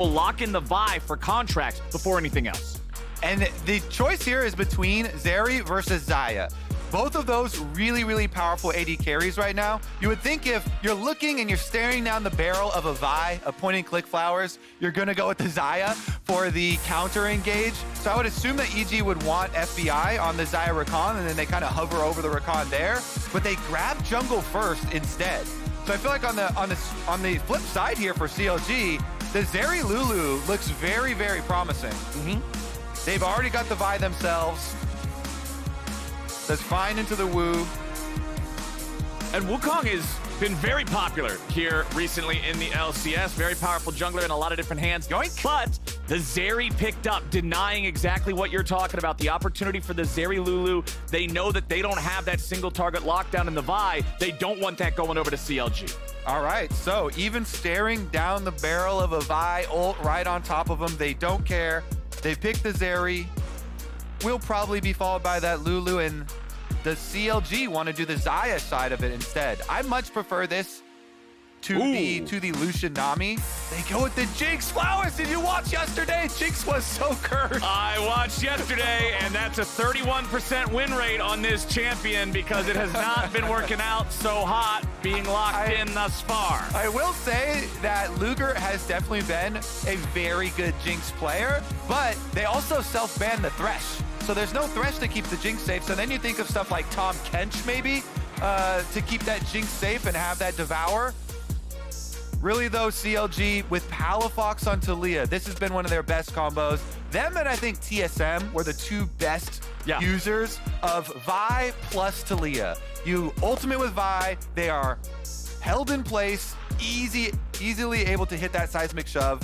will lock in the Vi for Contractz before anything else. And the choice here is between Zeri versus Xayah. Both of those really, really powerful AD carries right now. You would think if you're looking and you're staring down the barrel of a Vi, a point-and-click flowers, you're going to go with the Xayah for the counter engage. So I would assume that EG would want FBI on the Xayah Rakan, and then they kind of hover over the Rakan there. But they grab jungle first instead. So I feel like on the flip side here for CLG, the Zeri Lulu looks very, very promising. They've already got the Vi themselves. That's fine into the Wu. And Wukong has been very popular here recently in the LCS. Very powerful jungler in a lot of different hands. Yoink. But the Zeri picked up, denying exactly what you're talking about. The opportunity for the Zeri Lulu. They know that they don't have that single target lockdown in the Vi. They don't want that going over to CLG. All right, so even staring down the barrel of a Vi ult right on top of them, they don't care. They pick the Zeri. Will probably be followed by that Lulu, and the CLG want to do the Xayah side of it instead. I much prefer this to the Lucian Nami. They go with the Jinx flowers. Did you watch yesterday? Jinx was so cursed. I watched yesterday, and that's a 31% win rate on this champion because it has not been working out so hot being locked in thus far. I will say that Luger has definitely been a very good Jinx player, but they also self-banned the Thresh. So there's no Thresh to keep the Jinx safe. So then you think of stuff like Tom Kench maybe to keep that Jinx safe and have that Devour. Really though, CLG with Palafox on Taliyah, this has been one of their best combos. Them and I think TSM were the two best users of Vi plus Taliyah. You ultimate with Vi, they are held in place, easily able to hit that seismic shove.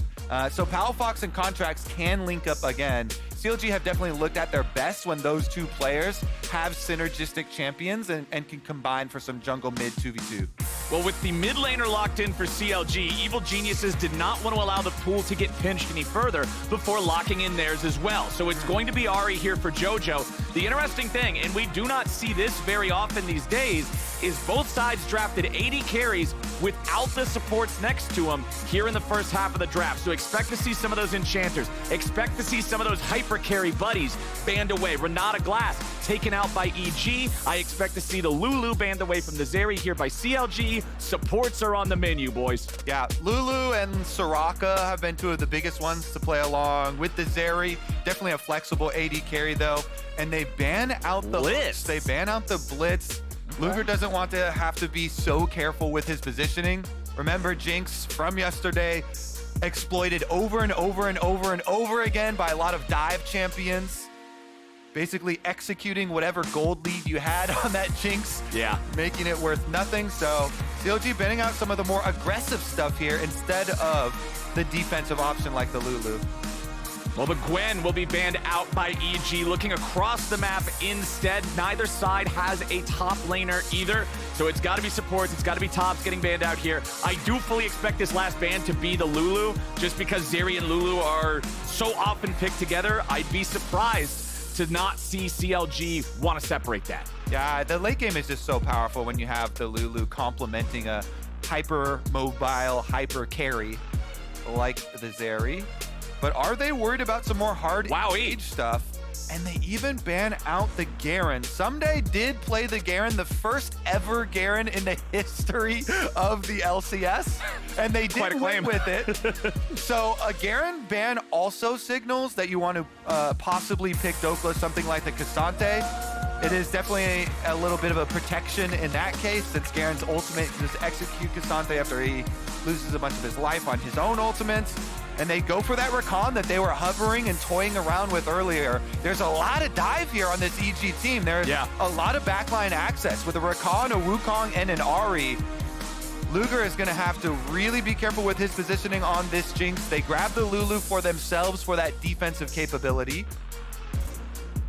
So Palafox and Contractz can link up again. CLG have definitely looked at their best when those two players have synergistic champions and can combine for some jungle mid 2v2. Well, with the mid laner locked in for CLG, Evil Geniuses did not want to allow the pool to get pinched any further before locking in theirs as well. So it's going to be Ahri here for Jojo. The interesting thing, and we do not see this very often these days, is both sides drafted 80 carries without the supports next to them here in the first half of the draft. So expect to see some of those enchanters. Expect to see some of those hyper carry buddies banned away. Renata Glass taken out by EG. I expect to see the Lulu banned away from the Zeri here by CLG. Supports are on the menu, boys. Yeah, Lulu and Soraka have been two of the biggest ones to play along with the Zeri. Definitely a flexible AD carry though. And they ban out the Blitz. They ban out the Blitz. Luger doesn't want to have to be so careful with his positioning. Remember, Jinx from yesterday exploited over and over and over and over again by a lot of dive champions. Basically executing whatever gold lead you had on that Jinx. Yeah. Making it worth nothing. So CLG banning out some of the more aggressive stuff here instead of the defensive option like the Lulu. Well, the Gwen will be banned out by EG. Looking across the map instead, neither side has a top laner either. So it's got to be supports, it's got to be tops getting banned out here. I do fully expect this last ban to be the Lulu, just because Zeri and Lulu are so often picked together. I'd be surprised to not see CLG want to separate that. Yeah, the late game is just so powerful when you have the Lulu complementing a hyper mobile, hyper carry like the Zeri. But are they worried about some more hard age stuff? And they even ban out the Garen. Ssumday did play the Garen, the first ever Garen in the history of the LCS. And they did win with it. So a Garen ban also signals that you want to possibly pick Dhokla, something like the Cassante. It is definitely a little bit of a protection in that case, since Garen's ultimate can just execute Cassante after he loses a bunch of his life on his own ultimates. And they go for that Rakan that they were hovering and toying around with earlier. There's a lot of dive here on this EG team. There's a lot of backline access with a Rakan, a Wukong, and an Ahri. Luger is going to have to really be careful with his positioning on this Jinx. They grab the Lulu for themselves for that defensive capability.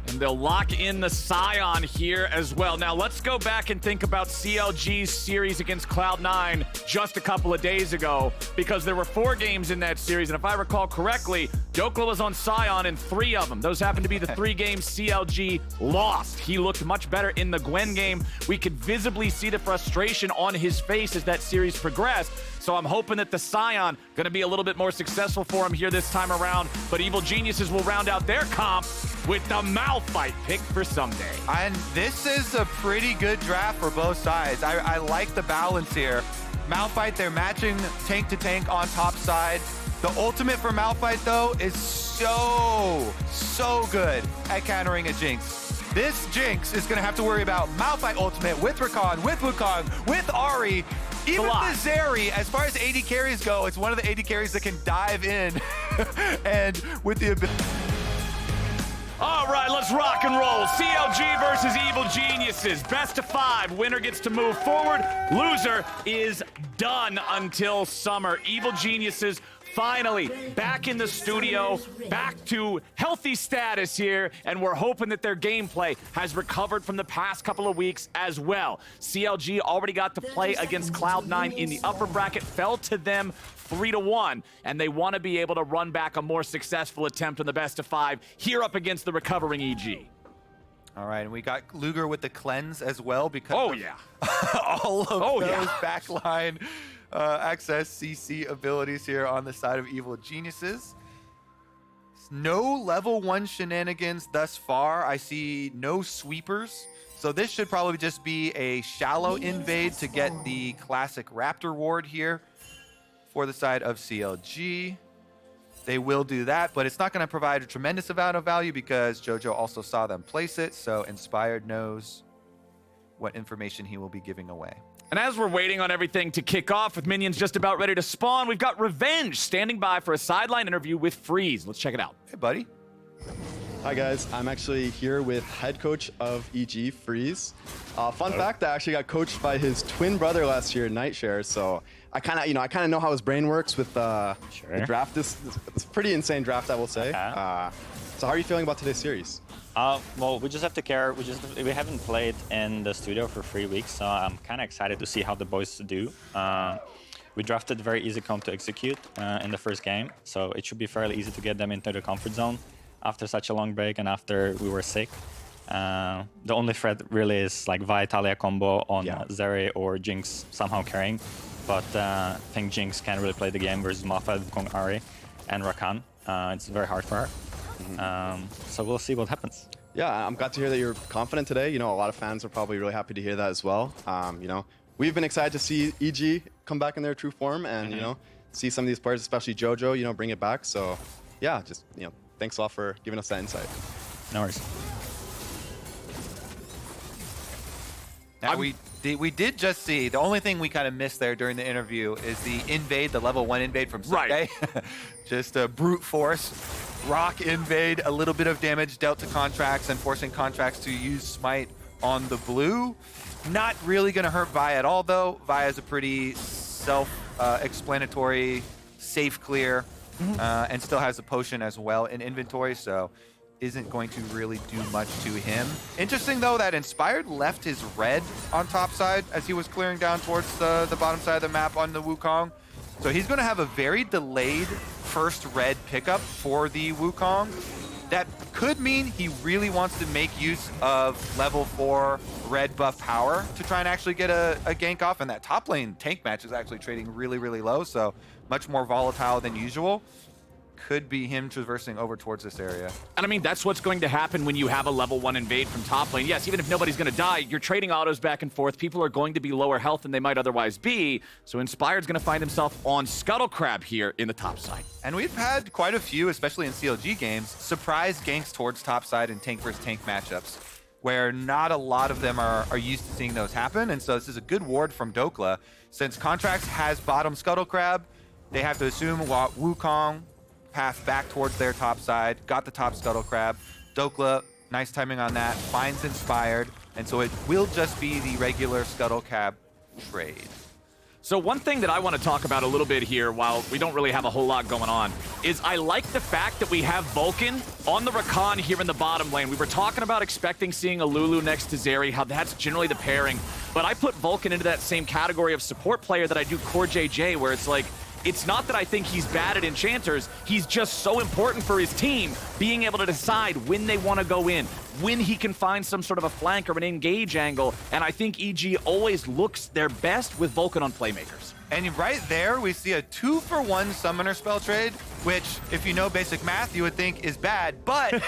And they'll lock in the Sion here as well. Now, let's go back and think about CLG's series against Cloud9 just a couple of days ago, because there were 4 games in that series. And if I recall correctly, Dhokla was on Sion in 3 of them. Those happened to be the 3 games CLG lost. He looked much better in the Gwen game. We could visibly see the frustration on his face as that series progressed. So I'm hoping that the Sion going to be a little bit more successful for him here this time around. But Evil Geniuses will round out their comp with the Malphite pick for Ssumday. And this is a pretty good draft for both sides. I like the balance here. Malphite, they're matching tank to tank on top side. The ultimate for Malphite, though, is so good at countering a Jinx. This Jinx is going to have to worry about Malphite ultimate with Rakan, with Wukong, with Ahri, even the Zeri. As far as AD carries go, it's one of the AD carries that can dive in and with the ability. All right, let's rock and roll. CLG versus Evil Geniuses. Best of 5. Winner gets to move forward. Loser is done until summer. Evil Geniuses finally back in the studio, back to healthy status here, and we're hoping that their gameplay has recovered from the past couple of weeks as well. CLG already got to play against Cloud9 in the upper bracket, fell to them 3-1, and they want to be able to run back a more successful attempt on the best of 5 here up against the recovering EG. All right, and we got Luger with the cleanse as well because all of those backline access CC abilities here on the side of Evil Geniuses. No level 1 shenanigans thus far. I see no sweepers. So this should probably just be a shallow invade to get the classic Raptor ward here for the side of CLG. They will do that, but it's not going to provide a tremendous amount of value because Jojo also saw them place it, so Inspired knows what information he will be giving away. And as we're waiting on everything to kick off with minions just about ready to spawn, we've got Revenge standing by for a sideline interview with Freeze. Let's check it out. Hey, buddy. Hi guys, I'm actually here with head coach of EG, Freeze. Fun fact, I actually got coached by his twin brother last year, Nightshare. So I kind of know how his brain works with the draft. It's a pretty insane draft, I will say. So how are you feeling about today's series? Well, we just have to care. We haven't played in the studio for 3 weeks, so I'm kind of excited to see how the boys do. We drafted very easy comp to execute in the first game, so it should be fairly easy to get them into the comfort zone after such a long break and after we were sick. The only threat really is like Vi Taliyah combo on Zeri or Jinx somehow carrying, but I think Jinx can't really play the game versus Malphite, Wukong, Ahri, and Rakan. It's very hard for her. So we'll see what happens. Yeah, I'm glad to hear that you're confident today. You know, a lot of fans are probably really happy to hear that as well. You know, we've been excited to see EG come back in their true form and, you know, see some of these players, especially Jojo, you know, bring it back. So, yeah, just, you know, thanks a lot for giving us that insight. No worries. Now, we did just see, the only thing we kind of missed there during the interview is the invade, the level 1 invade from Ssumday. Right. Just a brute force. Rock invade, a little bit of damage dealt to Contractz and forcing Contractz to use Smite on the blue. Not really going to hurt Vi at all, though. Vi is a pretty self-explanatory, safe clear, and still has a potion as well in inventory, so isn't going to really do much to him. Interesting, though, that Inspired left his red on top side as he was clearing down towards the bottom side of the map on the Wukong. So he's going to have a very delayed first red pickup for the Wukong. That could mean he really wants to make use of level 4 red buff power to try and actually get a gank off. And that top lane tank match is actually trading really, really low, so much more volatile than usual. Could be him traversing over towards this area. And I mean, that's what's going to happen when you have a level 1 invade from top lane. Yes, even if nobody's going to die, you're trading autos back and forth. People are going to be lower health than they might otherwise be. So Inspired's going to find himself on Scuttle Crab here in the top side. And we've had quite a few, especially in CLG games, surprise ganks towards top side in tank versus tank matchups, where not a lot of them are used to seeing those happen. And so this is a good ward from Dhokla. Since Contractz has bottom Scuttle Crab, they have to assume Wukong path back towards their top side, got the top Scuttle Crab. Dhokla, nice timing on that, finds Inspired, and so it will just be the regular Scuttle Crab trade. So one thing that I want to talk about a little bit here, while we don't really have a whole lot going on, is I like the fact that we have Vulcan on the Rakan here in the bottom lane. We were talking about expecting seeing a Lulu next to Zeri, how that's generally the pairing, but I put Vulcan into that same category of support player that I do Core JJ, where it's like, it's not that I think he's bad at enchanters, he's just so important for his team, being able to decide when they want to go in, when he can find some sort of a flank or an engage angle, and I think EG always looks their best with Vulcan on playmakers. And right there, we see a 2-for-1 summoner spell trade, which, if you know basic math, you would think is bad, but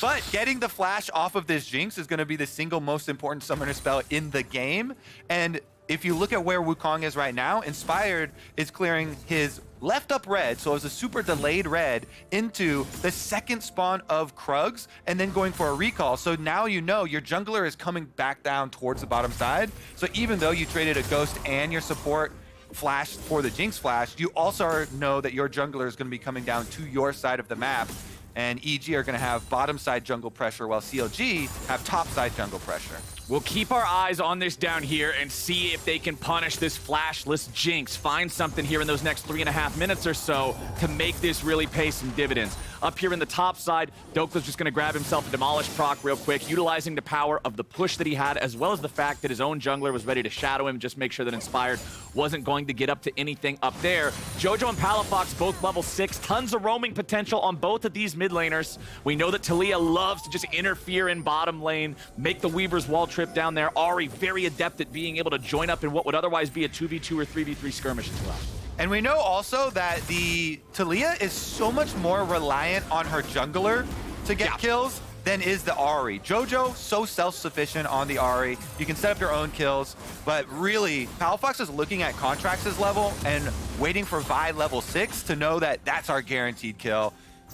but getting the flash off of this Jinx is going to be the single most important summoner spell in the game. And if you look at where Wukong is right now, Inspired is clearing his left up red, so it's a super delayed red, into the second spawn of Krugs, and then going for a recall. So now you know your jungler is coming back down towards the bottom side. So even though you traded a Ghost and your support flash for the Jinx flash, you also know that your jungler is going to be coming down to your side of the map. And EG are going to have bottom side jungle pressure, while CLG have top side jungle pressure. We'll keep our eyes on this down here and see if they can punish this flashless Jinx. Find something here in those next 3.5 minutes or so to make this really pay some dividends. Up here in the top side, Dhokla's just going to grab himself a Demolish proc real quick, utilizing the power of the push that he had, as well as the fact that his own jungler was ready to shadow him, just make sure that Inspired wasn't going to get up to anything up there. Jojo and Palafox both level 6, tons of roaming potential on both of these mid laners. We know that Taliyah loves to just interfere in bottom lane, make the Weaver's wall trip down there. Ahri very adept at being able to join up in what would otherwise be a 2v2 or 3v3 skirmish as well. And we know also that the Taliyah is so much more reliant on her jungler to get kills than is the Ahri. Jojo, so self-sufficient on the Ahri. You can set up your own kills, but really, Palafox is looking at Contractz' level and waiting for Vi level 6 to know that that's our guaranteed kill.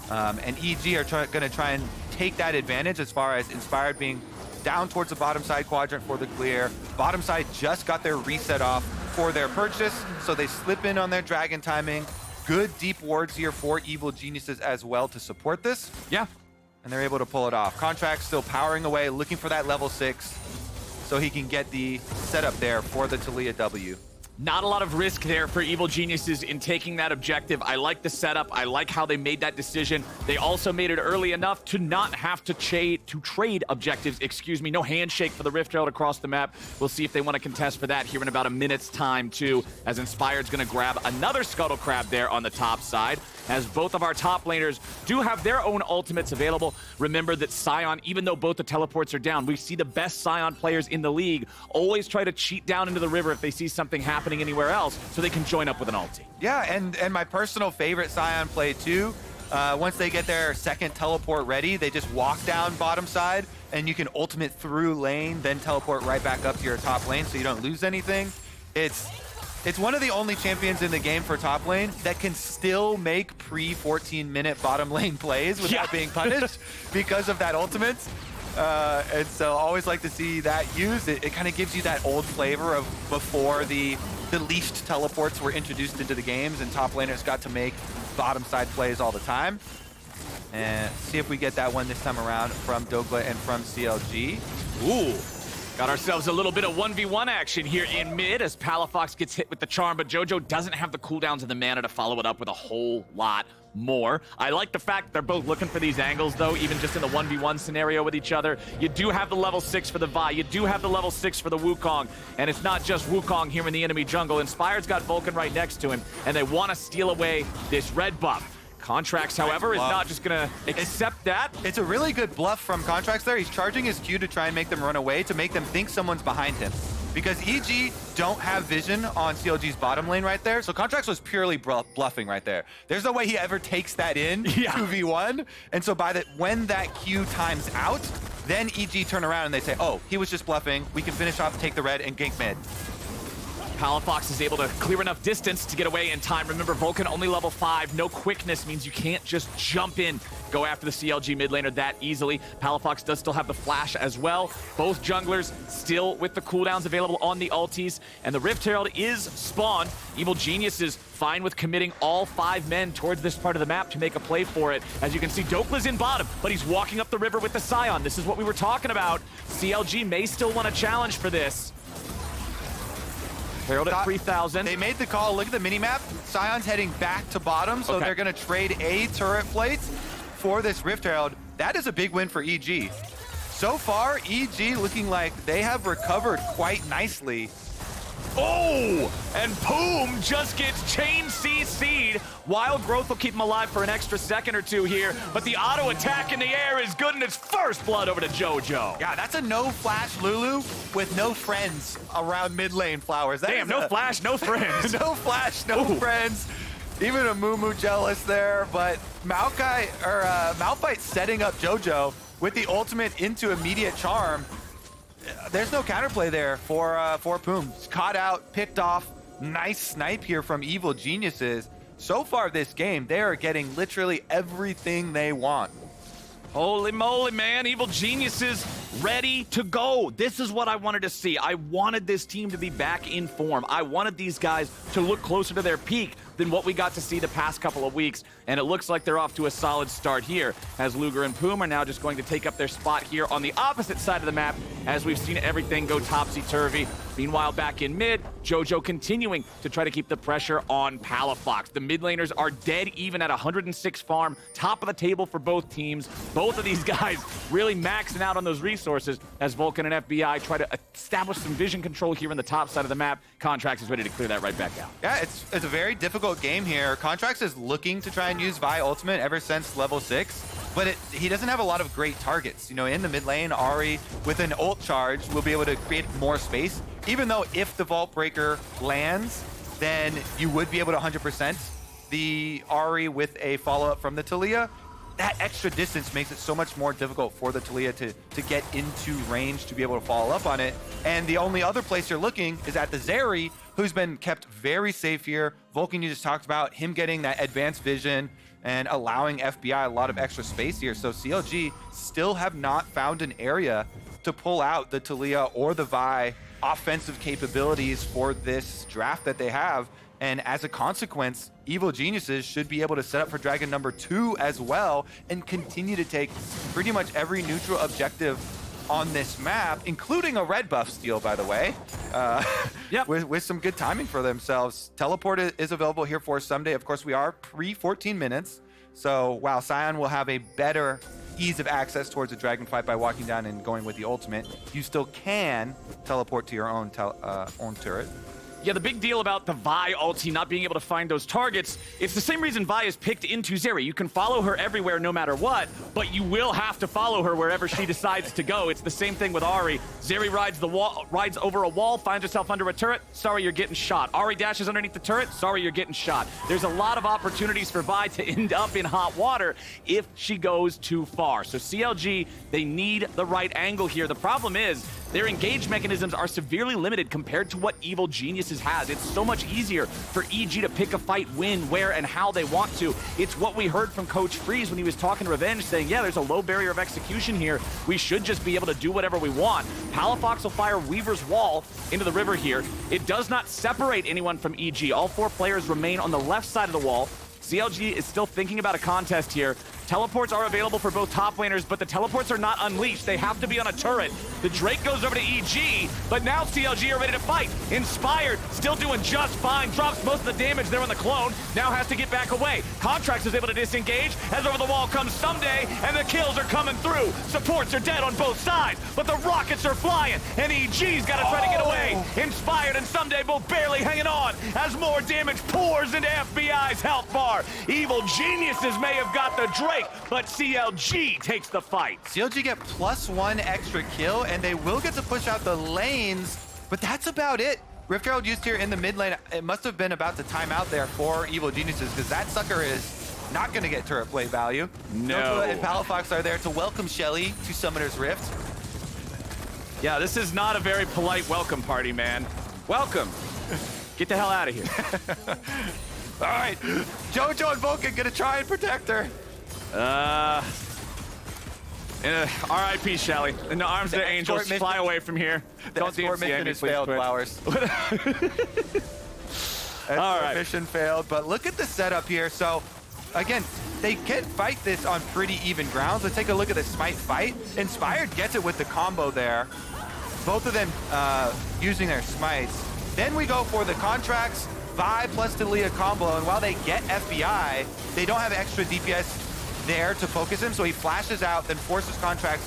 And EG are going to try and take that advantage as far as Inspired being down towards the bottom side quadrant for the clear. Bottom side just got their reset off for their purchase, so they slip in on their dragon timing. Good deep wards here for Evil Geniuses as well to support this. Yeah. And they're able to pull it off. Contractz still powering away, looking for that level 6 so he can get the setup there for the Taliyah W. Not a lot of risk there for Evil Geniuses in taking that objective. I like the setup. I like how they made that decision. They also made it early enough to not have to trade objectives, excuse me. No handshake for the Rift Herald across the map. We'll see if they want to contest for that here in about a minute's time, too, as Inspired's going to grab another Scuttle Crab there on the top side, as both of our top laners do have their own ultimates available. Remember that Sion, even though both the teleports are down, we see the best Sion players in the league always try to cheat down into the river if they see something happening anywhere else, so they can join up with an ulti. Yeah, and my personal favorite Sion play too, once they get their second teleport ready, they just walk down bottom side, and you can ultimate through lane, then teleport right back up to your top lane so you don't lose anything. It's one of the only champions in the game for top lane that can still make pre-14-minute bottom lane plays without being punished because of that ultimate. And so I always like to see that used. It kind of gives you that old flavor of before the leashed teleports were introduced into the games and top laners got to make bottom side plays all the time. And see if we get that one this time around from Dhokla and from CLG. Ooh. Got ourselves a little bit of 1v1 action here in mid as Palafox gets hit with the charm, but Jojo doesn't have the cooldowns and the mana to follow it up with a whole lot more. I like the fact that they're both looking for these angles, though, even just in the 1v1 scenario with each other. You do have the level 6 for the Vi. You do have the level 6 for the Wukong. And it's not just Wukong here in the enemy jungle. Inspired's got Vulcan right next to him, and they want to steal away this red buff. Contractz, however, is not just going to accept that. It's a really good bluff from Contractz there. He's charging his Q to try and make them run away, to make them think someone's behind him. Because EG don't have vision on CLG's bottom lane right there, so Contractz was purely bluffing right there. There's no way he ever takes that in 2v1, and so when that Q times out, then EG turn around and they say, oh, he was just bluffing, we can finish off, take the red, and gank mid. Palafox is able to clear enough distance to get away in time. Remember, Vulcan only level 5. No quickness means you can't just jump in, go after the CLG mid laner that easily. Palafox does still have the flash as well. Both junglers still with the cooldowns available on the ultis. And the Rift Herald is spawned. Evil Geniuses fine with committing all 5 men towards this part of the map to make a play for it. As you can see, Dhokla's in bottom, but he's walking up the river with the Sion. This is what we were talking about. CLG may still want a challenge for this. Herald at 3,000. They made the call. Look at the minimap. Sion's heading back to bottom, so they're going to trade a turret plate for this Rift Herald. That is a big win for EG. So far, EG looking like they have recovered quite nicely. Oh, and Poome just gets chain CC'd. Wild Growth will keep him alive for an extra second or two here, but the auto attack in the air is good, and it's first blood over to Jojo. Yeah, that's a no flash Lulu with no friends around mid lane, Flowers. Damn, no flash, no friends. No flash, no friends. Even a Moo jealous there, but Malphite setting up Jojo with the ultimate into immediate charm. There's no counterplay there for Poome. Caught out, picked off. Nice snipe here from Evil Geniuses. So far this game, they are getting literally everything they want. Holy moly, man. Evil Geniuses ready to go. This is what I wanted to see. I wanted this team to be back in form. I wanted these guys to look closer to their peak than what we got to see the past couple of weeks. And it looks like they're off to a solid start here, as Luger and Poome are now just going to take up their spot here on the opposite side of the map, as we've seen everything go topsy-turvy. Meanwhile, back in mid, Jojo continuing to try to keep the pressure on Palafox. The mid laners are dead even at 106 farm, top of the table for both teams. Both of these guys really maxing out on those resources as Vulcan and FBI try to establish some vision control here on the top side of the map. Contractz is ready to clear that right back out. Yeah, it's a very difficult game here. Contractz is looking to try and use Vi ultimate ever since level 6. But he doesn't have a lot of great targets. You know, in the mid lane, Ahri with an ult charge will be able to create more space. Even though if the Vault Breaker lands, then you would be able to 100% the Ahri with a follow-up from the Taliyah. That extra distance makes it so much more difficult for the Taliyah to get into range to be able to follow up on it. And the only other place you're looking is at the Zeri, who's been kept very safe here. Vulcan, you just talked about him getting that advanced vision and allowing FBI a lot of extra space here. So CLG still have not found an area to pull out the Taliyah or the Vi offensive capabilities for this draft that they have. And as a consequence, Evil Geniuses should be able to set up for Dragon number 2 as well and continue to take pretty much every neutral objective on this map, including a red buff steal, by the way, with some good timing for themselves. Teleport is available here for Ssumday. Of course, we are pre-14 minutes. So while Sion will have a better ease of access towards a dragon fight by walking down and going with the ultimate, you still can teleport to your own turret. Yeah, the big deal about the Vi ulti not being able to find those targets, it's the same reason Vi is picked into Zeri. You can follow her everywhere no matter what, but you will have to follow her wherever she decides to go. It's the same thing with Ahri. Zeri rides over a wall, finds herself under a turret. Sorry, you're getting shot. Ahri dashes underneath the turret. Sorry, you're getting shot. There's a lot of opportunities for Vi to end up in hot water if she goes too far. So CLG, they need the right angle here. The problem is their engage mechanisms are severely limited compared to what Evil Geniuses has. It's so much easier for EG to pick a fight, when, where, and how they want to. It's what we heard from Coach Freeze when he was talking to Revenge, saying, yeah, there's a low barrier of execution here. We should just be able to do whatever we want. Palafox will fire Weaver's Wall into the river here. It does not separate anyone from EG. All 4 players remain on the left side of the wall. CLG is still thinking about a contest here. Teleports are available for both top laners, but the teleports are not unleashed. They have to be on a turret. The Drake goes over to EG, but now CLG are ready to fight. Inspired, still doing just fine. Drops most of the damage there on the clone. Now has to get back away. Contractz is able to disengage. As over the wall comes Ssumday, and the kills are coming through. Supports are dead on both sides, but the rockets are flying, and EG's got to try to get away. Inspired and Ssumday both barely hanging on as more damage pours into FBI's health bar. Evil Geniuses may have got the Drake, but CLG takes the fight. CLG get +1 extra kill, and they will get to push out the lanes, but that's about it. Rift Herald used here in the mid lane. It must have been about to time out there for Evil Geniuses, because that sucker is not going to get turret play value. No. Dhokla and Palafox are there to welcome Shelly to Summoner's Rift. Yeah, this is not a very polite welcome party, man. Welcome. Get the hell out of here. All right, Jojo and Vulcan gonna try and protect her. R.I.P. Shelly. In the arms of the angels, fly away from here. Don't escort mission has failed, Flowers. All right. Mission failed, but look at the setup here. So, again, they can fight this on pretty even grounds. Let's take a look at the Smite fight. Inspired gets it with the combo there. Both of them using their smites. Then we go for the Contractz, Vi plus Taliyah combo, and while they get FBI, they don't have extra DPS there to focus him, so he flashes out, then forces Contractz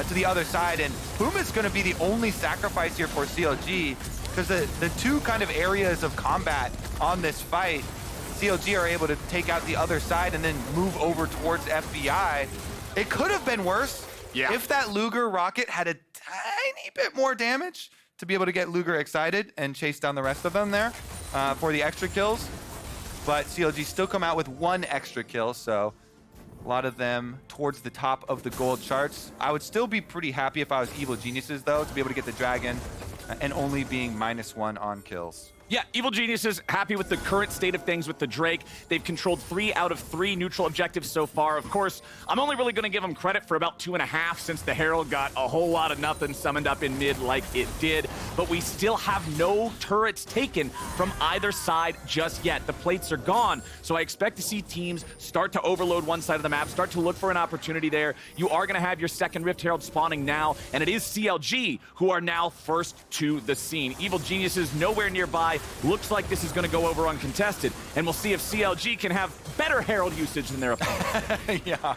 to the other side, and Poome is going to be the only sacrifice here for CLG, because the two kind of areas of combat on this fight, CLG are able to take out the other side and then move over towards FBI. It could have been worse if that Luger rocket had a tiny bit more damage to be able to get Luger excited and chase down the rest of them there for the extra kills. But CLG still come out with 1 extra kill, so a lot of them towards the top of the gold charts. I would still be pretty happy if I was Evil Geniuses, though, to be able to get the Dragon and only being -1 on kills. Yeah, Evil Geniuses happy with the current state of things with the Drake. They've controlled 3 out of 3 neutral objectives so far. Of course, I'm only really going to give them credit for about 2.5 since the Herald got a whole lot of nothing summoned up in mid like it did. But we still have no turrets taken from either side just yet. The plates are gone, so I expect to see teams start to overload one side of the map, start to look for an opportunity there. You are going to have your second Rift Herald spawning now, and it is CLG who are now first to the scene. Evil Geniuses nowhere nearby. Looks like this is going to go over uncontested, and we'll see if CLG can have better Herald usage than their opponent. Yeah,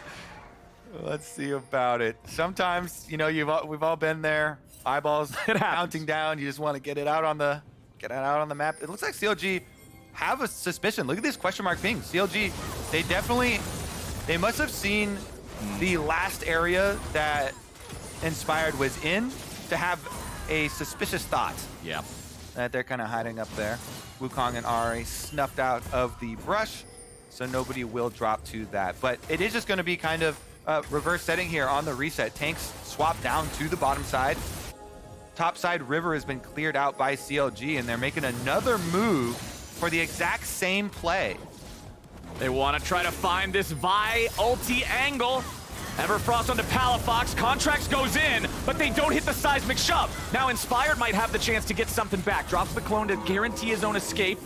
let's see about it. Sometimes, you know, we've all been there. Eyeballs counting down. You just want to get it out on the map. It looks like CLG have a suspicion. Look at this question mark ping. CLG, they must have seen the last area that Inspired was in to have a suspicious thought. Yeah. That they're kind of hiding up there. Wukong and Ahri snuffed out of the brush, so nobody will drop to that. But it is just going to be kind of reverse setting here on the reset. Tanks swap down to the bottom side. Top side river has been cleared out by CLG, and they're making another move for the exact same play. They want to try to find this Vi ulti angle. Everfrost onto Palafox. Contractz goes in, but they don't hit the seismic shove. Now Inspired might have the chance to get something back. Drops the clone to guarantee his own escape.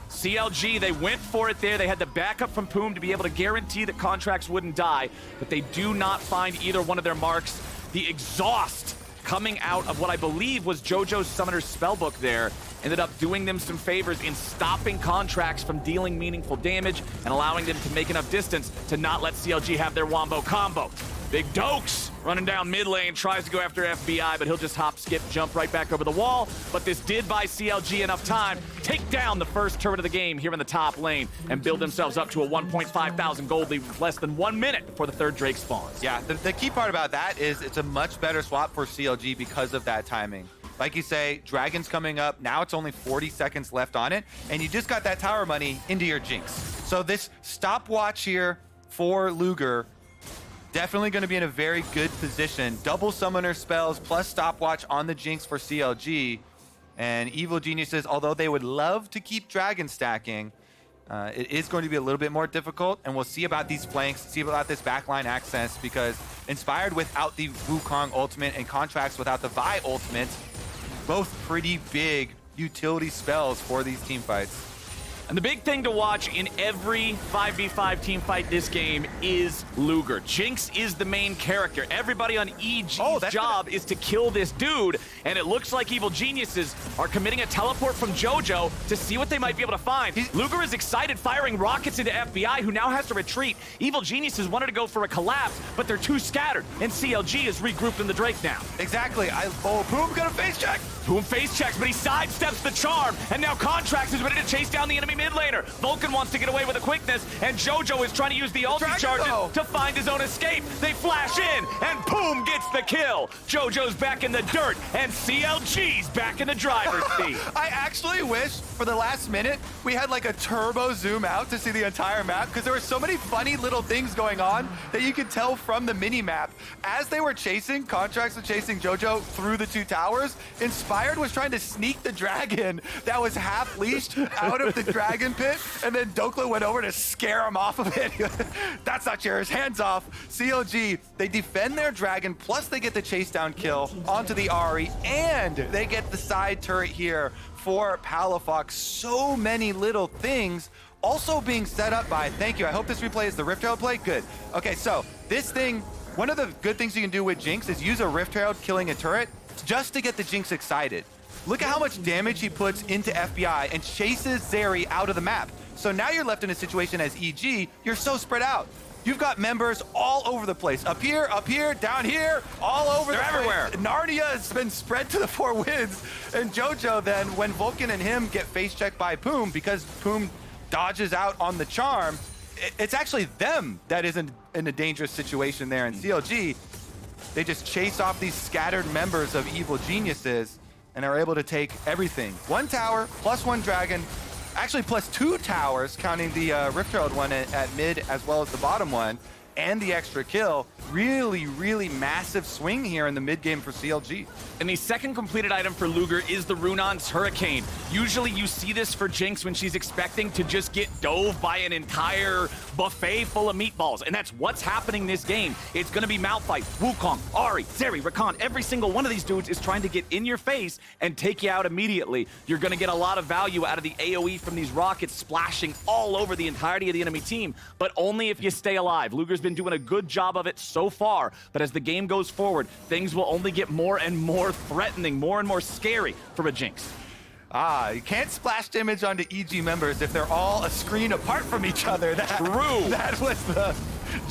CLG, they went for it there. They had the backup from Poome to be able to guarantee that Contractz wouldn't die, but they do not find either one of their marks. The exhaust coming out of what I believe was JoJo's Summoner's Spellbook there ended up doing them some favors in stopping Contractz from dealing meaningful damage and allowing them to make enough distance to not let CLG have their wombo combo. Big Dokes running down mid lane, tries to go after FBI, but he'll just hop, skip, jump right back over the wall. But this did buy CLG enough time to take down the first turret of the game here in the top lane and build themselves up to a 1.5 thousand gold lead with less than 1 minute before the third Drake spawns. Yeah, the key part about that is it's a much better swap for CLG because of that timing. Like you say, Dragon's coming up. Now it's only 40 seconds left on it, and you just got that tower money into your Jinx. So this stopwatch here for Luger, definitely going to be in a very good position. Double summoner spells plus stopwatch on the Jinx for CLG. And Evil Geniuses, although they would love to keep Dragon stacking, it is going to be a little bit more difficult. And we'll see about these flanks, see about this backline access, because Inspired without the Wukong ultimate and Contractz without the Vi ultimate, both pretty big utility spells for these team fights. And the big thing to watch in every 5v5 team fight this game is Luger. Jinx is the main character. Everybody on EG's job is to kill this dude, and it looks like Evil Geniuses are committing a teleport from Jojo to see what they might be able to find. Luger is excited, firing rockets into FBI, who now has to retreat. Evil Geniuses wanted to go for a collapse, but they're too scattered, and CLG is regrouped in the Drake now. Exactly. Poome got a face check. Poome face checks, but he sidesteps the charm, and now Contractz is ready to chase down the enemy mid laner. Vulcan wants to get away with a quickness, and Jojo is trying to use the ulti charges to find his own escape. They flash in, and Poome gets the kill. Jojo's back in the dirt, and CLG's back in the driver's seat. I actually wish for the last minute we had like a turbo zoom out to see the entire map, because there were so many funny little things going on that you could tell from the mini map. As they were chasing, Contractz was chasing Jojo through the 2 towers. Inspired was trying to sneak the dragon that was half leashed out of the dragon pit, and then Dhokla went over to scare him off of it. That's not yours, hands off. CLG, they defend their dragon, plus they get the chase down kill onto the Ahri, and they get the side turret here for Palafox. So many little things also being set up by, thank you, I hope this replay is the Rift Herald play, good. Okay, so this thing, one of the good things you can do with Jinx is use a Rift Herald killing a turret just to get the Jinx excited. Look at how much damage he puts into FBI and chases Zeri out of the map. So now you're left in a situation as EG, you're so spread out. you've got members all over the place. Up here, down here, all over They're everywhere. Narnia has been spread to the 4 winds. And Jojo then, when Vulcan and him get face checked by Poome, because Poome dodges out on the charm, it's actually them that is in a dangerous situation there in CLG. They just chase off these scattered members of Evil Geniuses and are able to take everything. 1 tower, +1 dragon, actually +2 towers, counting the Rift Herald one at mid as well as the bottom one, and the extra kill. Really, really massive swing here in the mid game for CLG. And the second completed item for Luger is the Runon's Hurricane. Usually you see this for Jinx when she's expecting to just get dove by an entire buffet full of meatballs. And that's what's happening this game. It's going to be Malphite, Wukong, Ahri, Zeri, Rakan. Every single one of these dudes is trying to get in your face and take you out immediately. You're going to get a lot of value out of the AoE from these rockets splashing all over the entirety of the enemy team, but only if you stay alive. Luger's been doing a good job of it so far, but as the game goes forward, things will only get more and more threatening, more and more scary for a Jinx. You can't splash damage onto EG members if they're all a screen apart from each other. True. That was the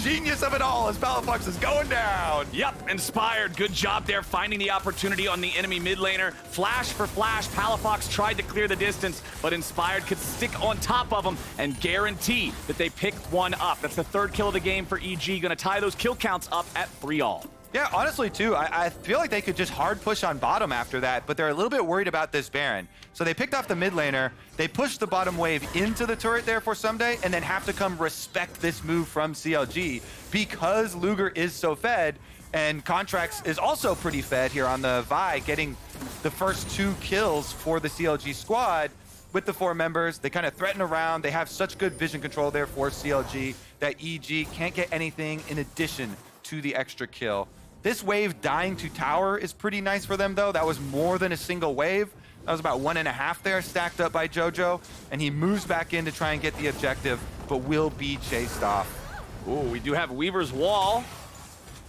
genius of it all as Palafox is going down. Yep, Inspired, good job there finding the opportunity on the enemy mid laner. Flash for flash, Palafox tried to clear the distance, but Inspired could stick on top of him and guarantee that they picked one up. That's the 3rd kill of the game for EG, gonna tie those kill counts up at 3-all. Yeah, honestly, too, I feel like they could just hard push on bottom after that, but they're a little bit worried about this Baron. So they picked off the mid laner, they pushed the bottom wave into the turret there for Ssumday, and then have to come respect this move from CLG because Luger is so fed, and Contractz is also pretty fed here on the Vi, getting the first 2 kills for the CLG squad. With the 4 members, they kind of threaten around. They have such good vision control there for CLG that EG can't get anything in addition to the extra kill. This wave dying to tower is pretty nice for them, though. That was more than a single wave. That was about 1.5 there, stacked up by Jojo, and he moves back in to try and get the objective, but will be chased off. Ooh, we do have Weaver's Wall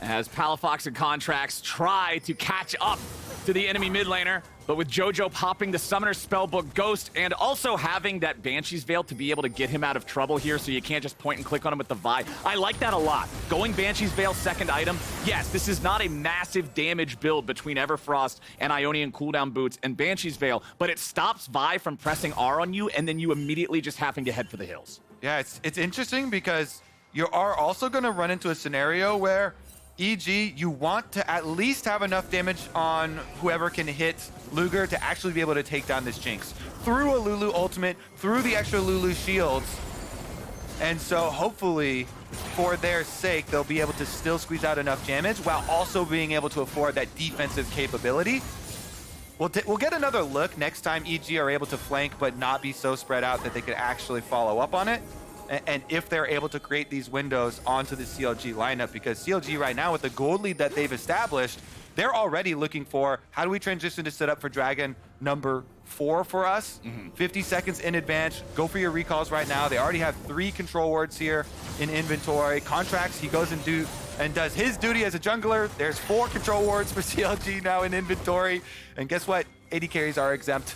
as Palafox and Contractz try to catch up to the enemy mid laner, but with Jojo popping the Summoner Spellbook Ghost and also having that Banshee's Veil to be able to get him out of trouble here so you can't just point and click on him with the Vi. I like that a lot. Going Banshee's Veil 2nd item, yes, this is not a massive damage build between Everfrost and Ionian cooldown boots and Banshee's Veil, but it stops Vi from pressing R on you and then you immediately just having to head for the hills. Yeah, it's interesting because you are also going to run into a scenario where EG, you want to at least have enough damage on whoever can hit Luger to actually be able to take down this Jinx. Through a Lulu ultimate, through the extra Lulu shields. And so hopefully, for their sake, they'll be able to still squeeze out enough damage while also being able to afford that defensive capability. We'll get another look next time EG are able to flank but not be so spread out that they could actually follow up on it. And if they're able to create these windows onto the CLG lineup, because CLG right now with the gold lead that they've established, they're already looking for how do we transition to set up for Dragon number 4 for us. 50 seconds in advance, go for your recalls right now. They already have 3 control wards here in inventory. Contractz, he goes and does his duty as a jungler. There's 4 control wards for CLG now in inventory. And guess what? AD carries are exempt.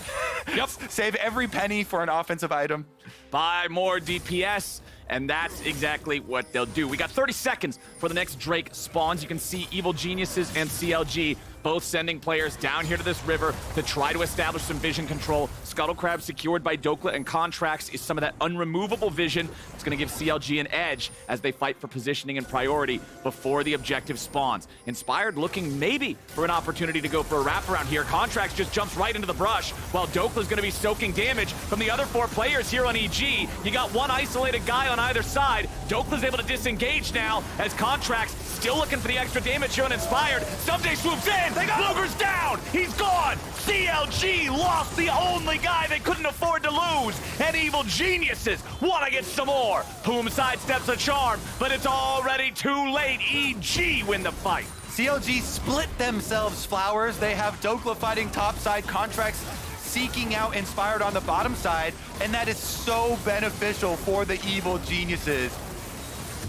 Yep. Save every penny for an offensive item. Buy more DPS, and that's exactly what they'll do. We got 30 seconds for the next Drake spawns. You can see Evil Geniuses and CLG both sending players down here to this river to try to establish some vision control. Scuttle Crab secured by Dhokla and Contractz is some of that unremovable vision. It's going to give CLG an edge as they fight for positioning and priority before the objective spawns. Inspired looking maybe for an opportunity to go for a wraparound here. Contractz just jumps right into the brush while Dokla's going to be soaking damage from the other 4 players here on EG. You got one isolated guy on either side. Dokla's able to disengage now as Contractz still looking for the extra damage here on Inspired. Ssumday swoops in. Luger's down. He's gone. CLG lost the only guy they couldn't afford to lose. And Evil Geniuses want to get some more. Poome sidesteps a charm, but it's already too late. EG win the fight. CLG split themselves flowers. They have Dhokla fighting topside, Contractz seeking out Inspired on the bottom side, and that is so beneficial for the Evil Geniuses.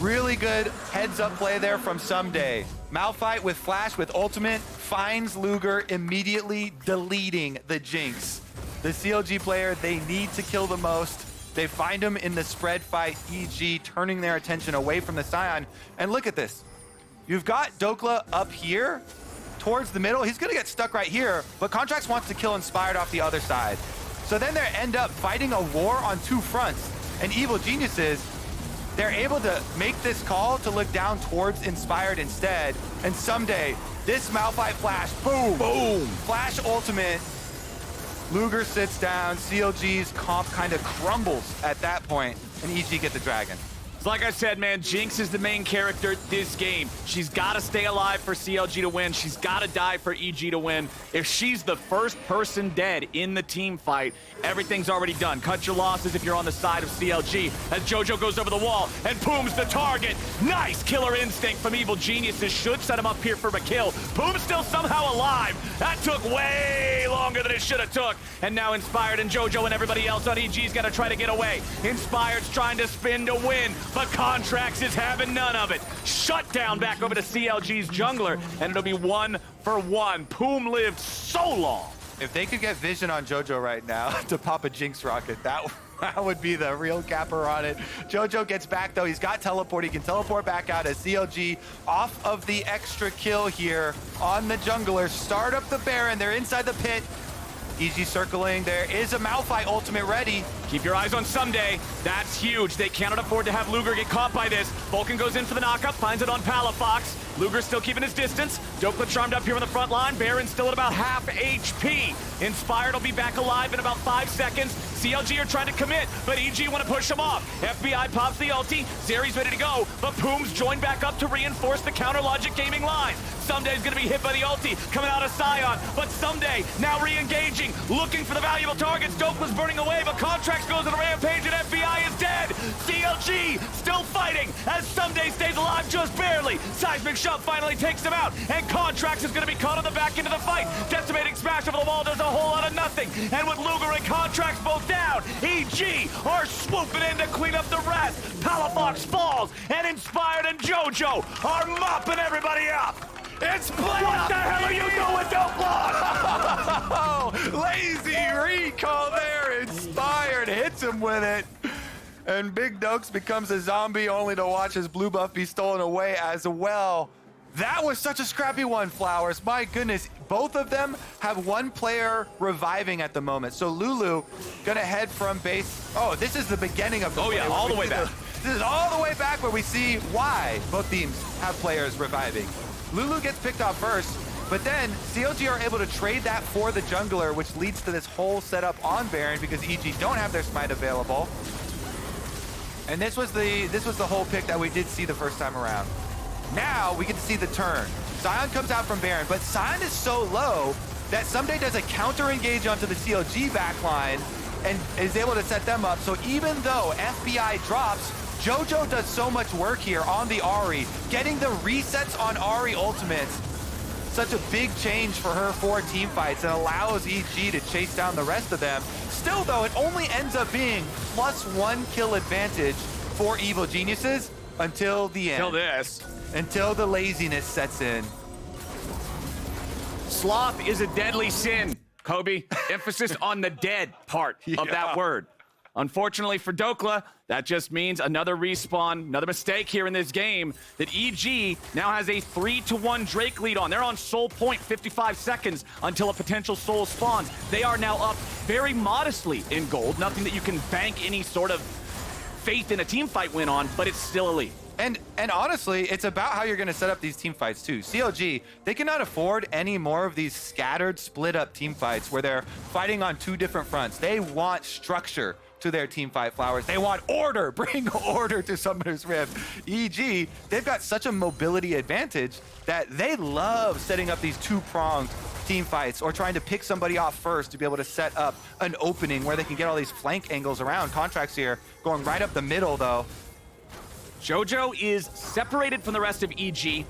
Really good heads-up play there from Ssumday. Malphite with flash with ultimate finds Luger, immediately deleting the Jinx. The CLG player they need to kill the most. They find him in the spread fight, EG turning their attention away from the Sion. And look at this. You've got Dhokla up here towards the middle. He's gonna get stuck right here, but Contractz wants to kill Inspired off the other side. So then they end up fighting a war on two fronts. And Evil Geniuses, they're able to make this call to look down towards Inspired instead. And Ssumday, this Malphite flash, boom, boom, flash ultimate. Luger sits down, CLG's comp kind of crumbles at that point, and EG get the dragon. So like I said, man, Jinx is the main character this game. She's got to stay alive for CLG to win. She's got to die for EG to win. If she's the first person dead in the team fight, everything's already done. Cut your losses if you're on the side of CLG. As Jojo goes over the wall, and Poome's the target. Nice killer instinct from Evil Geniuses. Should set him up here for a kill. Poome's still somehow alive. That took way longer than it should have took. And now Inspired and Jojo and everybody else on EG's got to try to get away. Inspired's trying to spin to win, but Contractz is having none of it. Shut down back over to CLG's jungler, and it'll be 1-for-1. Poome lived so long. If they could get vision on Jojo right now to pop a Jinx rocket, that would be the real capper on it. Jojo gets back though. He's got teleport. He can teleport back out as CLG off of the extra kill here on the jungler. Start up the Baron. They're inside the pit. EG circling. There is a Malphite ultimate ready. Keep your eyes on Ssumday. That's huge. They cannot afford to have Luger get caught by this. Vulcan goes in for the knockup, finds it on Palafox. Luger's still keeping his distance. Dhokla charmed up here on the front line. Baron's still at about half HP. Inspired will be back alive in about 5 seconds. CLG are trying to commit, but EG want to push him off. FBI pops the ulti. Zeri's ready to go, but Poome's joined back up to reinforce the counter logic gaming line. Ssumday's going to be hit by the ulti coming out of Sion, but Ssumday now re-engaging, looking for the valuable targets. Dhokla's burning away, but Contractz goes on a rampage and FBI is dead. CLG still fighting as Ssumday stays alive just barely. Seismic shot finally takes him out, and Contractz is going to be caught on the back end of the fight. Decimating smash over the wall does a whole lot of nothing, and with Luger and Contractz both down, EG are swooping in to clean up the rest. Palafox falls, and Inspired and Jojo are mopping everybody up. It's played. What the hell are you doing, Dhokla? Oh, lazy recall there. Inspired hits him with it. And Big Dokes becomes a zombie only to watch his blue buff be stolen away as well. That was such a scrappy one, Flowers. My goodness, both of them have one player reviving at the moment. So Lulu gonna head from base. Oh, this is the beginning of the Oh yeah, all the way back. This is all the way back where we see why both teams have players reviving. Lulu gets picked off first, but then CLG are able to trade that for the jungler, which leads to this whole setup on Baron because EG don't have their smite available. And this was the whole pick that we did see the first time around. Now we get to see the turn. Sion comes out from Baron, but Sion is so low that Ssumday does a counter engage onto the CLG backline and is able to set them up. So even though FBI drops, Jojo does so much work here on the Ahri, getting the resets on Ahri ultimates. Such a big change for her for team fights and allows EG to chase down the rest of them. Still though, it only ends up being +1 kill advantage for Evil Geniuses until the end. Until the laziness sets in. Sloth is a deadly sin, Kobe. Emphasis on the dead part of that word. Unfortunately for Dhokla, that just means another respawn, another mistake here in this game, that EG now has a 3-1 Drake lead on. They're on soul point, 55 seconds until a potential soul spawns. They are now up very modestly in gold. Nothing that you can bank any sort of faith in a team fight win on, but it's still elite. And honestly, it's about how you're going to set up these team fights too. CLG, they cannot afford any more of these scattered, split up team fights where they're fighting on two different fronts. They want structure to their team fight, Flowers. They want order. Bring order to Summoner's Rift. EG, they've got such a mobility advantage that they love setting up these two-pronged team fights or trying to pick somebody off first to be able to set up an opening where they can get all these flank angles around. Contractz here going right up the middle though. Jojo is separated from the rest of EG.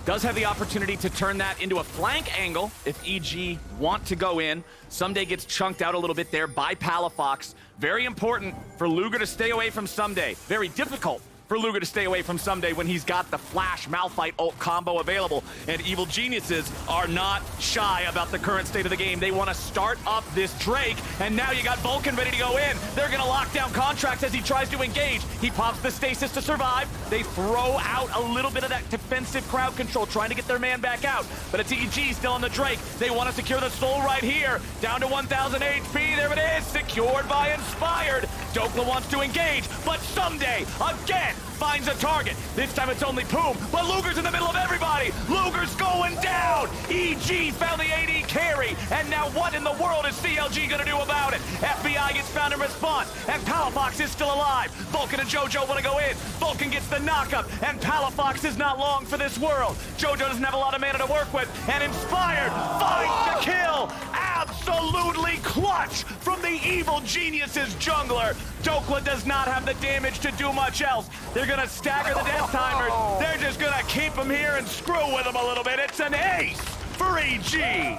Does have the opportunity to turn that into a flank angle if EG want to go in. Ssumday gets chunked out a little bit there by Palafox. Very important for Luger to stay away from Ssumday. Very difficult for Luger to stay away from Ssumday when he's got the Flash Malphite ult combo available. And Evil Geniuses are not shy about the current state of the game. They want to start up this Drake, and now you got Vulcan ready to go in. They're going to lock down Contractz as he tries to engage. He pops the stasis to survive. They throw out a little bit of that defensive crowd control, trying to get their man back out. But it's EG still on the Drake. They want to secure the soul right here. Down to 1,000 HP. There it is. Secured by Inspired. Dhokla wants to engage, but Ssumday again finds a target. This time it's only Poome, but Luger's in the middle of everybody. Luger's going down. EG found the AD carry, and now what in the world is CLG gonna do about it? FBI gets found in response, and Palafox is still alive. Vulcan and Jojo want to go in. Vulcan gets the knockup, and Palafox is not long for this world. Jojo doesn't have a lot of mana to work with, and Inspired finds the kill. Absolutely clutch from the Evil Geniuses jungler. Dhokla does not have the damage to do much else. They're gonna stagger the death timers. They're just gonna keep him here and screw with him a little bit. It's an ace for EG.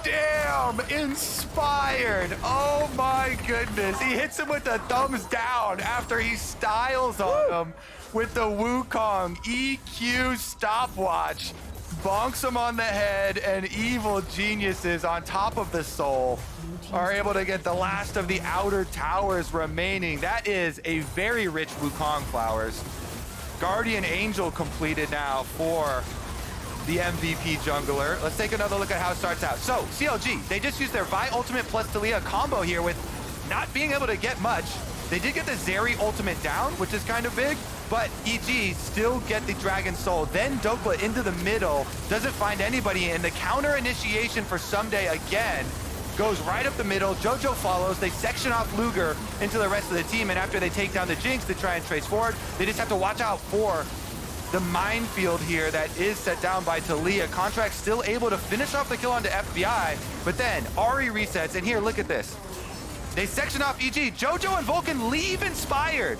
Damn, Inspired. Oh my goodness. He hits him with a thumbs down after he styles on him with the Wukong EQ stopwatch. Bonks him on the head, and Evil Geniuses on top of the soul are able to get the last of the outer towers remaining. That is a very rich Wukong flowers. Guardian Angel completed now for the MVP jungler. Let's take another look at how it starts out. So CLG, they just used their Vi ultimate plus Taliyah combo here with not being able to get much. They did get the Zeri ultimate down, which is kind of big, but EG still get the Dragon Soul. Then Dhokla into the middle, doesn't find anybody, and the counter initiation for Ssumday again goes right up the middle. Jojo follows, they section off Luger into the rest of the team, and after they take down the Jinx to try and trace forward, they just have to watch out for the minefield here that is set down by Taliyah. Contractz still able to finish off the kill onto FBI, but then Ahri resets, and here, look at this. They section off EG. Jojo and Vulcan leave Inspired,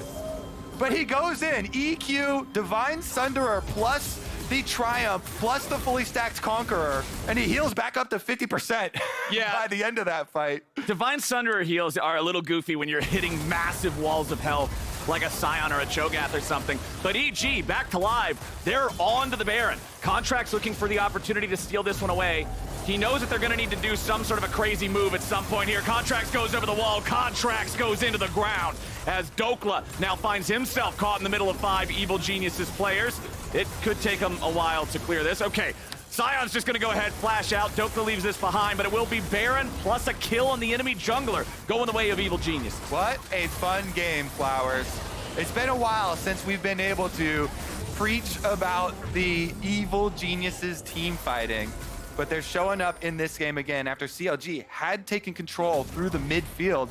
but he goes in. EQ, Divine Sunderer, plus the Triumph, plus the fully stacked Conqueror, and he heals back up to 50% by the end of that fight. Divine Sunderer heals are a little goofy when you're hitting massive walls of health like a Sion or a Cho'Gath or something. But EG, back to live, they're on to the Baron. Contractz looking for the opportunity to steal this one away. He knows that they're going to need to do some sort of a crazy move at some point here. Contractz goes over the wall. Contractz goes into the ground as Dhokla now finds himself caught in the middle of 5 Evil Geniuses players. It could take him a while to clear this. Okay, Sion's just going to go ahead, flash out. Dhokla leaves this behind, but it will be Baron plus a kill on the enemy jungler going the way of Evil Geniuses. What a fun game, Flowers. It's been a while since we've been able to preach about the Evil Geniuses team fighting, but they're showing up in this game again after CLG had taken control through the midfield.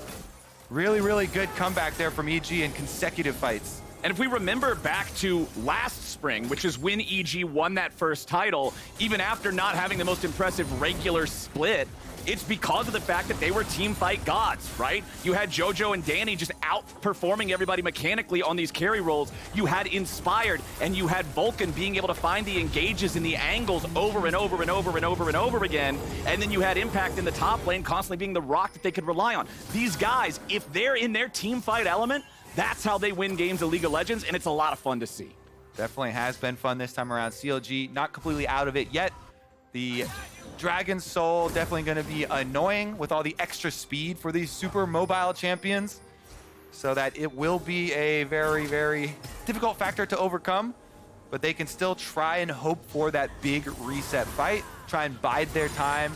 Really, really good comeback there from EG in consecutive fights. And if we remember back to last spring, which is when EG won that first title, even after not having the most impressive regular split, it's because of the fact that they were team fight gods, right? You had Jojo and Danny just outperforming everybody mechanically on these carry rolls. You had Inspired, and you had Vulcan being able to find the engages and the angles over and over and over and over and over again. And then you had Impact in the top lane constantly being the rock that they could rely on. These guys, if they're in their team fight element, that's how they win games of League of Legends, and it's a lot of fun to see. Definitely has been fun this time around. CLG not completely out of it yet. The Dragon Soul definitely going to be annoying with all the extra speed for these super mobile champions, so that it will be a very, very difficult factor to overcome, but they can still try and hope for that big reset fight, try and bide their time,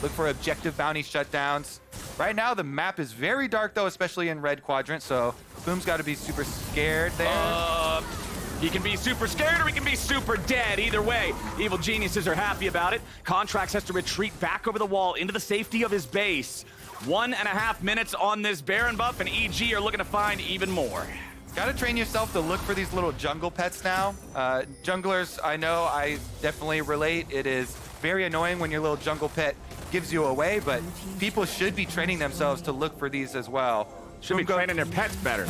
look for objective bounty shutdowns. Right now, the map is very dark, though, especially in red quadrant, so Poome's got to be super scared there. He can be super scared or he can be super dead. Either way, Evil Geniuses are happy about it. Contractz has to retreat back over the wall into the safety of his base. 1.5 minutes on this Baron buff, and EG are looking to find even more. Gotta train yourself to look for these little jungle pets now. Junglers, I know, I definitely relate. It is very annoying when your little jungle pet gives you away, but people should be training themselves to look for these as well. Should be training their pets better.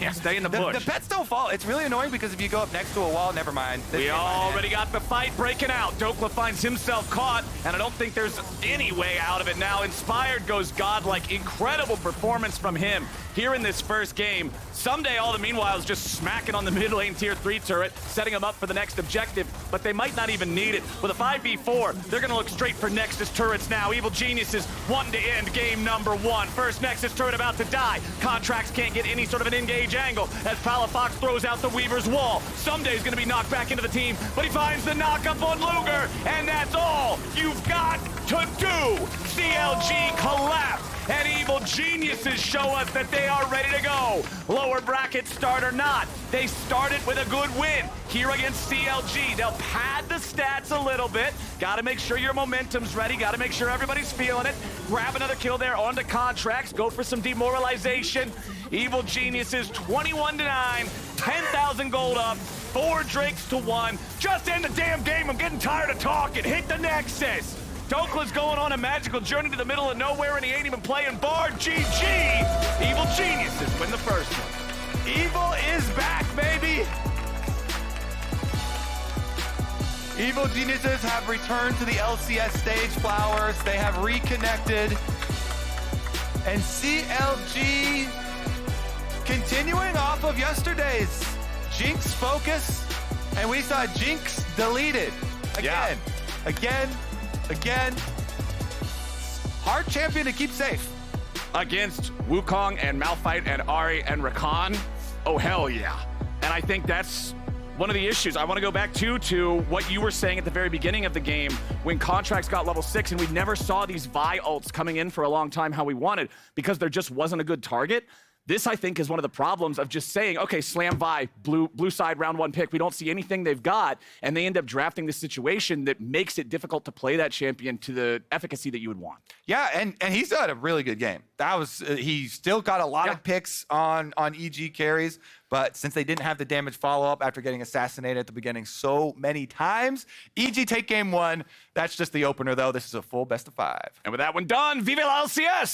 Yeah, stay in the bush. The pets don't fall. It's really annoying because if you go up next to a wall, never mind. We already got the fight breaking out. Dhokla finds himself caught, and I don't think there's any way out of it now. Inspired goes godlike. Incredible performance from him here in this first game. Ssumday, all the meanwhile, is just smacking on the mid lane tier 3 turret, setting him up for the next objective, but they might not even need it. With a 5v4, they're going to look straight for Nexus turrets now. Evil Geniuses wanting to end game number 1. First Nexus turret about to die. Contractz can't get any sort of an engage angle as Palafox throws out the Weaver's wall. Ssumday's going to be knocked back into the team, but he finds the knockup on Luger, and that's all you've got to do. CLG collapse. And Evil Geniuses show us that they are ready to go. Lower bracket start or not, they started with a good win here against CLG. They'll pad the stats a little bit. Got to make sure your momentum's ready. Got to make sure everybody's feeling it. Grab another kill there onto Contractz. Go for some demoralization. Evil Geniuses 21-9, 10,000 gold up. 4 drakes to 1. Just end the damn game. I'm getting tired of talking. Hit the Nexus. Dhokla's going on a magical journey to the middle of nowhere, and he ain't even playing Bard. GG! Evil Geniuses win the first one. Evil is back, baby! Evil Geniuses have returned to the LCS stage, Flowers. They have reconnected. And CLG continuing off of yesterday's Jinx focus, and we saw Jinx deleted. Again. Hard champion to keep safe. Against Wukong and Malphite and Ahri and Rakan, oh hell yeah. And I think that's one of the issues. I want to go back to what you were saying at the very beginning of the game when Contractz got level 6 and we never saw these Vi ults coming in for a long time how we wanted because there just wasn't a good target. This, I think, is one of the problems of just saying, okay, slam Vi, blue side round 1 pick. We don't see anything they've got, and they end up drafting this situation that makes it difficult to play that champion to the efficacy that you would want. Yeah, and he's had a really good game. That was he still got a lot of picks on EG carries, but since they didn't have the damage follow-up after getting assassinated at the beginning so many times, EG take game 1. That's just the opener, though. This is a full best of 5. And with that one done, Vive la LCS!